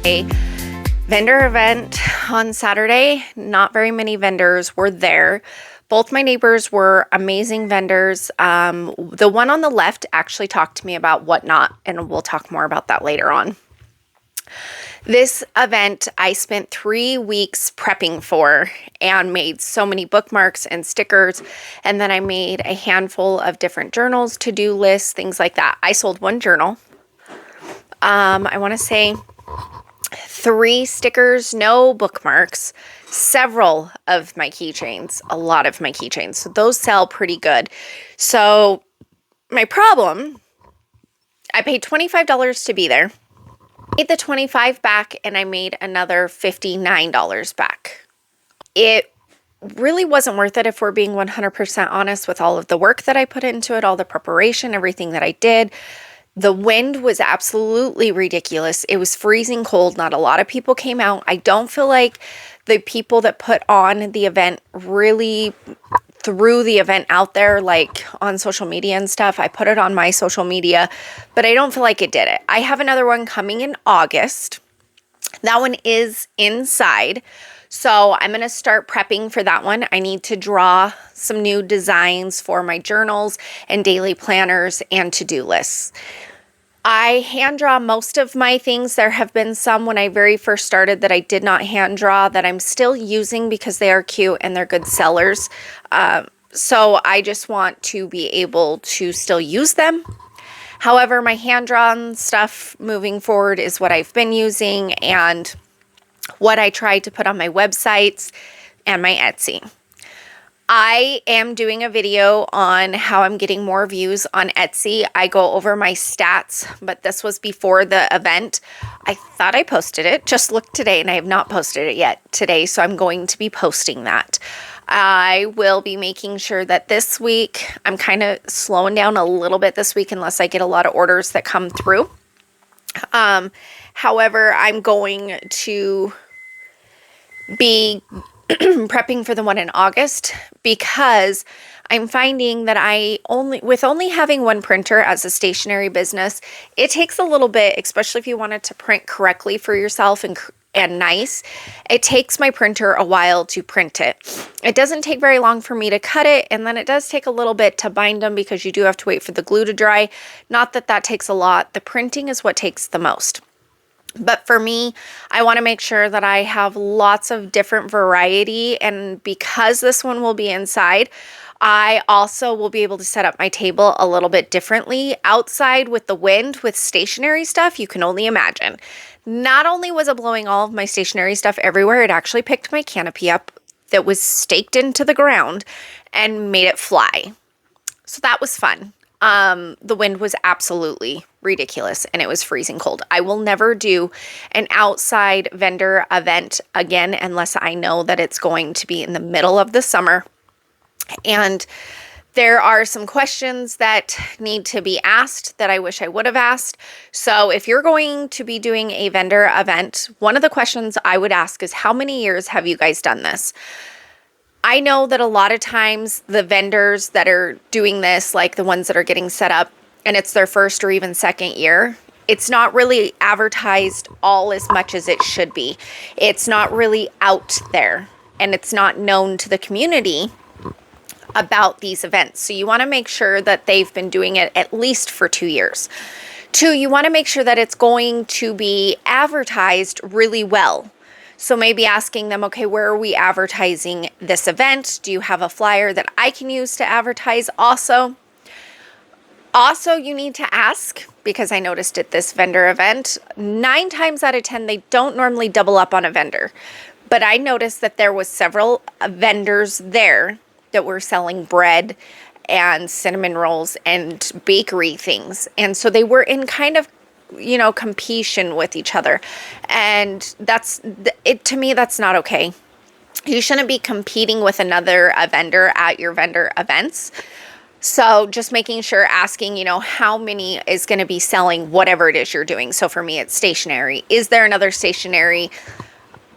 a vendor event on Saturday. Not very many vendors were there. Both my neighbors were amazing vendors. The one on the left actually talked to me about Whatnot, and we'll talk more about that later on. This event I spent 3 weeks prepping for and made so many bookmarks and stickers. And then I made a handful of different journals, to-do lists, things like that. I sold one journal. I want to say 3 stickers, no bookmarks, several of my keychains, a lot of my keychains. So those sell pretty good. So my problem, I paid $25 to be there. Made the $25 back and I made another $59 back. It really wasn't worth it if we're being 100% honest with all of the work that I put into it, all the preparation, everything that I did. The wind was absolutely ridiculous. It was freezing cold. Not a lot of people came out. I don't feel like the people that put on the event really threw the event out there, like on social media and stuff. I put it on my social media, but I don't feel like it did it. I have another one coming in August. That one is inside. So I'm going to start prepping for that one. I need to draw some new designs for my journals and daily planners and to-do lists. I hand draw most of my things. There have been some when I very first started that I did not hand draw that I'm still using because they are cute and they're good sellers. So I just want to be able to still use them. However, my hand-drawn stuff moving forward is what I've been using and what I try to put on my websites and my Etsy. I am doing a video on how I'm getting more views on Etsy. I go over my stats, but this was before the event. I thought I posted it, just looked today, and I have not posted it yet today, so I'm going to be posting that. I will be making sure that this week, I'm kind of slowing down a little bit this week unless I get a lot of orders that come through. However, I'm going to be prepping for the one in August because I'm finding that with only having one printer as a stationery business, it takes a little bit, especially if you want it to print correctly for yourself and nice. It takes my printer a while to print it. It doesn't take very long for me to cut it, and then it does take a little bit to bind them because you do have to wait for the glue to dry. Not that that takes a lot. The printing is what takes the most. But for me, I want to make sure that I have lots of different variety, and because this one will be inside, I also will be able to set up my table a little bit differently. Outside with the wind, with stationery stuff, you can only imagine. Not only was it blowing all of my stationery stuff everywhere, it actually picked my canopy up that was staked into the ground and made it fly. So that was fun. The wind was absolutely ridiculous and it was freezing cold. I will never do an outside vendor event again unless I know that it's going to be in the middle of the summer. And there are some questions that need to be asked that I wish I would have asked. So if you're going to be doing a vendor event, one of the questions I would ask is, how many years have you guys done this? I know that a lot of times the vendors that are doing this, like the ones that are getting set up and it's their first or even second year, it's not really advertised all as much as it should be. It's not really out there and it's not known to the community about these events. So you want to make sure that they've been doing it at least for 2 years. 2, you want to make sure that it's going to be advertised really well. So maybe asking them, okay, where are we advertising this event? Do you have a flyer that I can use to advertise also? Also, you need to ask, because I noticed at this vendor event, 9 times out of 10, they don't normally double up on a vendor. But I noticed that there was several vendors there that were selling bread and cinnamon rolls and bakery things. And so they were in kind of competition with each other. And to me, that's not okay. You shouldn't be competing with another vendor at your vendor events. So just making sure, asking, how many is going to be selling whatever it is you're doing. So for me, it's stationery. Is there another stationery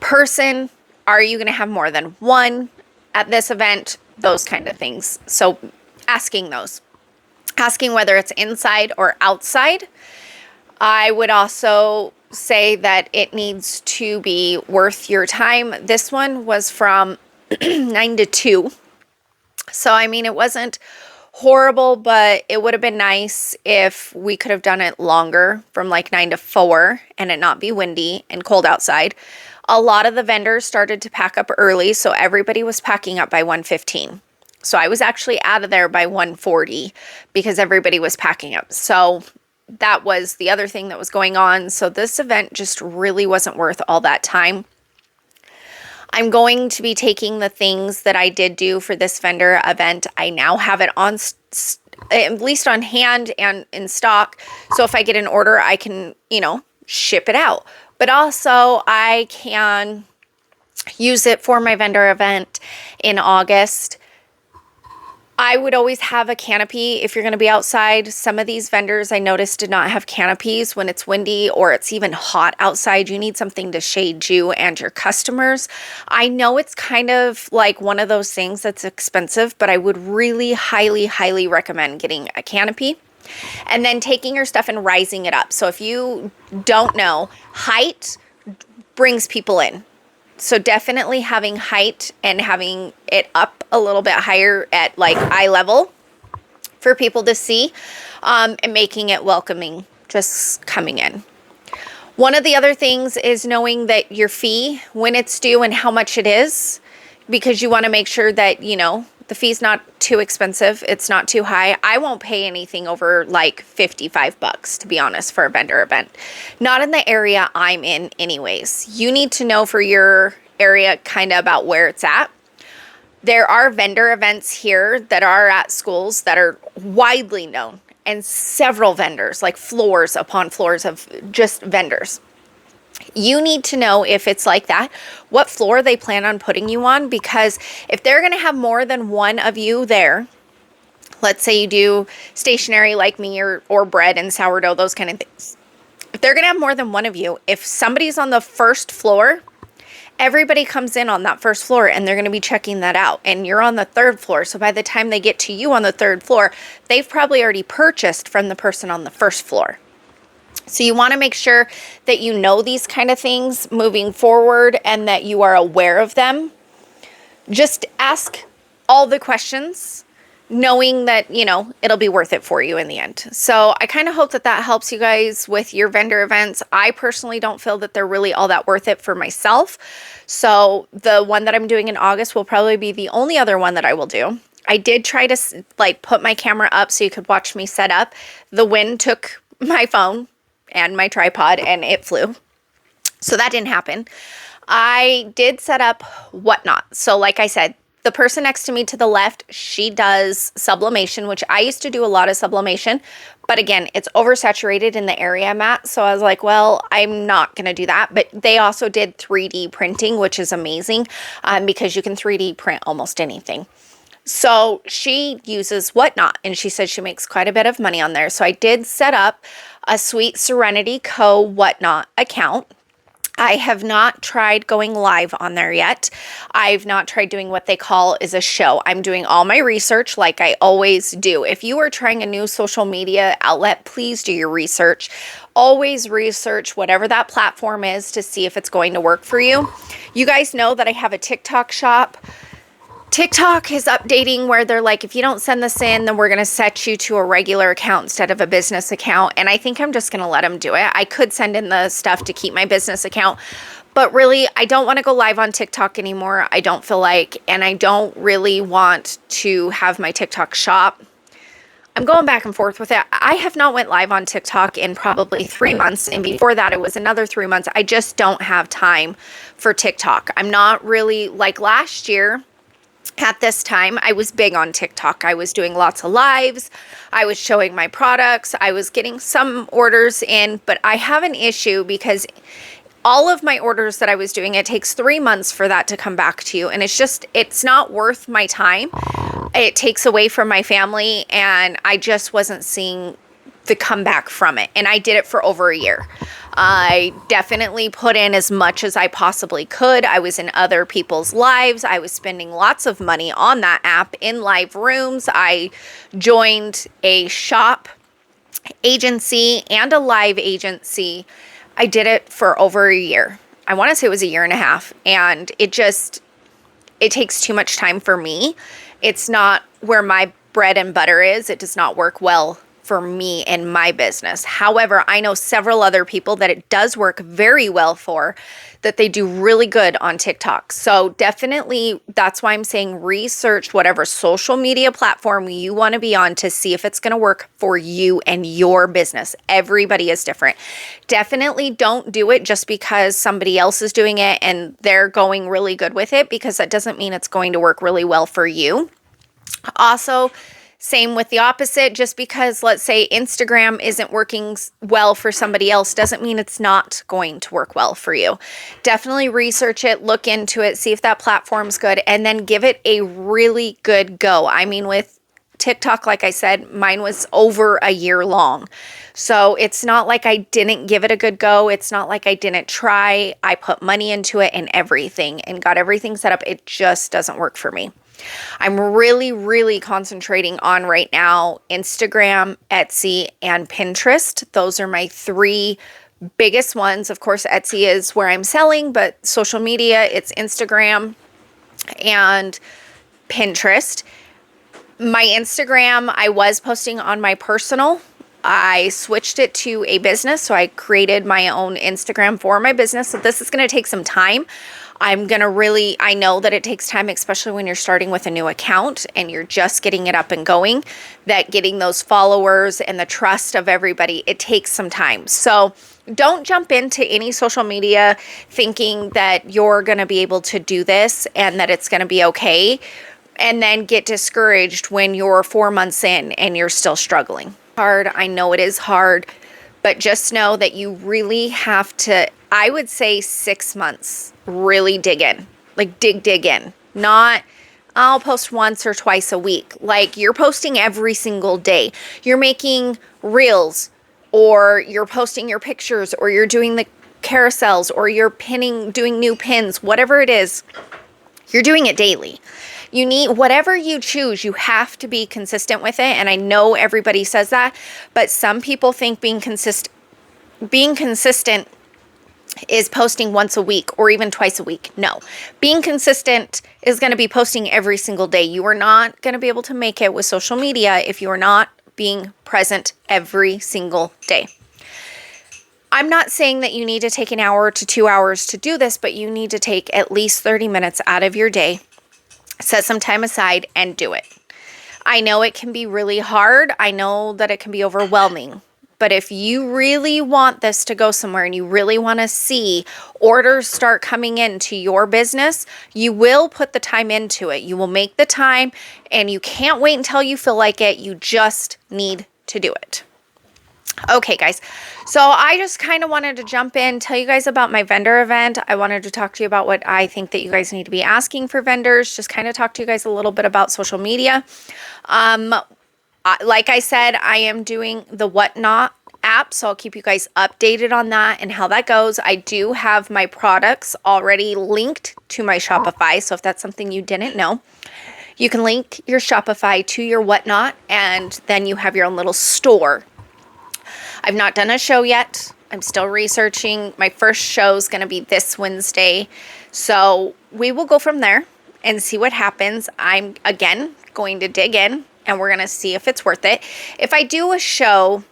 person? Are you going to have more than one at this event? Those kind of things. So asking whether it's inside or outside. I would also say that it needs to be worth your time. This one was from 9 to 2. So, I mean, it wasn't horrible, but it would have been nice if we could have done it longer from like 9 to 4 and it not be windy and cold outside. A lot of the vendors started to pack up early, so everybody was packing up by 1:15. So I was actually out of there by 1:40 because everybody was packing up. So that was the other thing that was going on. So this event just really wasn't worth all that time. I'm going to be taking the things that I did do for this vendor event. I now have it on at least on hand and in stock. So if I get an order, I can, ship it out. But also I can use it for my vendor event in August. I would always have a canopy if you're going to be outside. Some of these vendors I noticed did not have canopies when it's windy or it's even hot outside. You need something to shade you and your customers. I know it's kind of like one of those things that's expensive, but I would really highly, highly recommend getting a canopy and then taking your stuff and rising it up. So if you don't know, height brings people in. So definitely having height and having it up a little bit higher at like eye level for people to see, and making it welcoming just coming in. One of the other things is knowing that your fee, when it's due and how much it is, because you want to make sure that, the fee's not too expensive. It's not too high. I won't pay anything over like $55, to be honest, for a vendor event. Not in the area I'm in anyways. You need to know for your area kind of about where it's at. There are vendor events here that are at schools that are widely known, and several vendors, like floors upon floors of just vendors. You need to know if it's like that, what floor they plan on putting you on, because if they're going to have more than one of you there, let's say you do stationery like me or bread and sourdough, those kind of things. If they're going to have more than one of you, if somebody's on the first floor, everybody comes in on that first floor and they're going to be checking that out. And you're on the third floor. So by the time they get to you on the third floor, they've probably already purchased from the person on the first floor. So you want to make sure that you know these kind of things moving forward and that you are aware of them. Just ask all the questions, knowing that, it'll be worth it for you in the end. So I kind of hope that that helps you guys with your vendor events. I personally don't feel that they're really all that worth it for myself. So the one that I'm doing in August will probably be the only other one that I will do. I did try to put my camera up so you could watch me set up. The wind took my phone and my tripod and it flew. So that didn't happen. I did set up Whatnot. So like I said, the person next to me to the left, she does sublimation, which I used to do a lot of sublimation. But again, it's oversaturated in the area I'm at. So I was like, well, I'm not going to do that. But they also did 3D printing, which is amazing because you can 3D print almost anything. So she uses Whatnot, and she said she makes quite a bit of money on there. So I did set up a Sweet Serenity Co. Whatnot account. I have not tried going live on there yet. I've not tried doing what they call is a show. I'm doing all my research like I always do. If you are trying a new social media outlet, please do your research. Always research whatever that platform is to see if it's going to work for you. You guys know that I have a TikTok shop. TikTok is updating where they're like, if you don't send this in, then we're going to set you to a regular account instead of a business account. And I think I'm just going to let them do it. I could send in the stuff to keep my business account, but really, I don't want to go live on TikTok anymore. I don't feel like, and I don't really want to have my TikTok shop. I'm going back and forth with it. I have not went live on TikTok in probably 3 months. And before that, it was another 3 months. I just don't have time for TikTok. I'm not really like last year. At this time, I was big on TikTok. I was doing lots of lives. I was showing my products. I was getting some orders in, but I have an issue because all of my orders that I was doing, it takes 3 months for that to come back to you. And it's not worth my time. It takes away from my family, and I just wasn't seeing the comeback from it. And I did it for over a year. I definitely put in as much as I possibly could. I was in other people's lives. I was spending lots of money on that app in live rooms. I joined a shop agency and a live agency I did it for over a year. I want to say it was a year and a half, and it takes too much time for me. It's not where my bread and butter is. It does not work well for me and my business. However, I know several other people that it does work very well for, that they do really good on TikTok. So definitely, that's why I'm saying research whatever social media platform you want to be on to see if it's going to work for you and your business. Everybody is different. Definitely don't do it just because somebody else is doing it and they're going really good with it, because that doesn't mean it's going to work really well for you. Also, same with the opposite. Just because, let's say, Instagram isn't working well for somebody else doesn't mean it's not going to work well for you. Definitely research it, look into it, see if that platform's good, and then give it a really good go. I mean, with TikTok, like I said, mine was over a year long. So it's not like I didn't give it a good go. It's not like I didn't try. I put money into it and everything and got everything set up. It just doesn't work for me. I'm really, really concentrating on right now Instagram, Etsy, and Pinterest. Those are my three biggest ones. Of course, Etsy is where I'm selling, but social media, it's Instagram and Pinterest. My Instagram, I was posting on my personal. I switched it to a business, so I created my own Instagram for my business. So this is going to take some time. I know that it takes time, especially when you're starting with a new account and you're just getting it up and going, that getting those followers and the trust of everybody, it takes some time. So don't jump into any social media thinking that you're going to be able to do this and that it's going to be okay, and then get discouraged when you're 4 months in and you're still struggling. Hard. I know it is hard, but just know that you really have to, I would say 6 months, really dig in. Like dig in. Not, I'll post once or twice a week. Like, you're posting every single day. You're making reels, or you're posting your pictures, or you're doing the carousels, or you're doing new pins, whatever it is, you're doing it daily. You need, whatever you choose, you have to be consistent with it. And I know everybody says that, but some people think being consistent is posting once a week or even twice a week. No, being consistent is going to be posting every single day. You are not going to be able to make it with social media if you are not being present every single day. I'm not saying that you need to take an hour to 2 hours to do this, but you need to take at least 30 minutes out of your day, set some time aside, and do it. I know it can be really hard. I know that it can be overwhelming. But if you really want this to go somewhere and you really want to see orders start coming into your business, you will put the time into it. You will make the time, and you can't wait until you feel like it. You just need to do it. Okay, guys. So I just kind of wanted to jump in, tell you guys about my vendor event. I wanted to talk to you about what I think that you guys need to be asking for vendors. Just kind of talk to you guys a little bit about social media. Like I said, I am doing the Whatnot app, so I'll keep you guys updated on that and how that goes. I do have my products already linked to my Shopify, so if that's something you didn't know, you can link your Shopify to your Whatnot, and then you have your own little store. I've not done a show yet. I'm still researching. My first show is going to be this Wednesday, so we will go from there and see what happens. I'm, again, going to dig in, and we're going to see if it's worth it. If I do a show,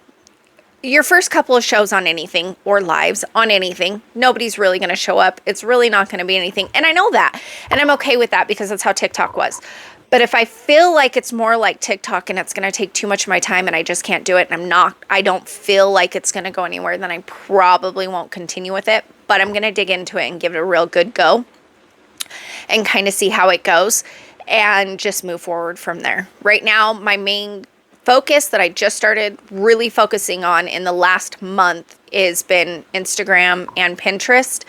your first couple of shows on anything, or lives on anything, nobody's really going to show up. It's really not going to be anything. And I know that. And I'm okay with that, because that's how TikTok was. But if I feel like it's more like TikTok and it's going to take too much of my time and I just can't do it, and I don't feel like it's going to go anywhere, then I probably won't continue with it. But I'm going to dig into it and give it a real good go and kind of see how it goes and just move forward from there. Right now, my main focus that I just started really focusing on in the last month has been Instagram and Pinterest.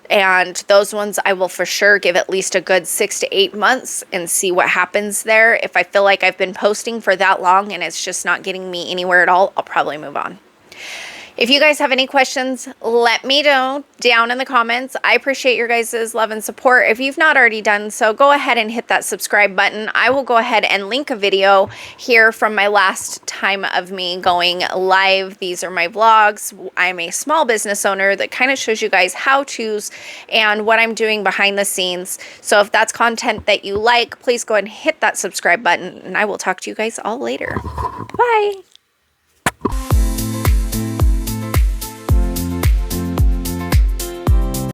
And those ones I will for sure give at least a good 6 to 8 months and see what happens there. If I feel like I've been posting for that long and it's just not getting me anywhere at all, I'll probably move on. If you guys have any questions, let me know down in the comments. I appreciate your guys' love and support. If you've not already done so, go ahead and hit that subscribe button. I will go ahead and link a video here from my last time of me going live. These are my vlogs. I'm a small business owner that kind of shows you guys how-tos and what I'm doing behind the scenes. So if that's content that you like, please go ahead and hit that subscribe button, and I will talk to you guys all later. Bye.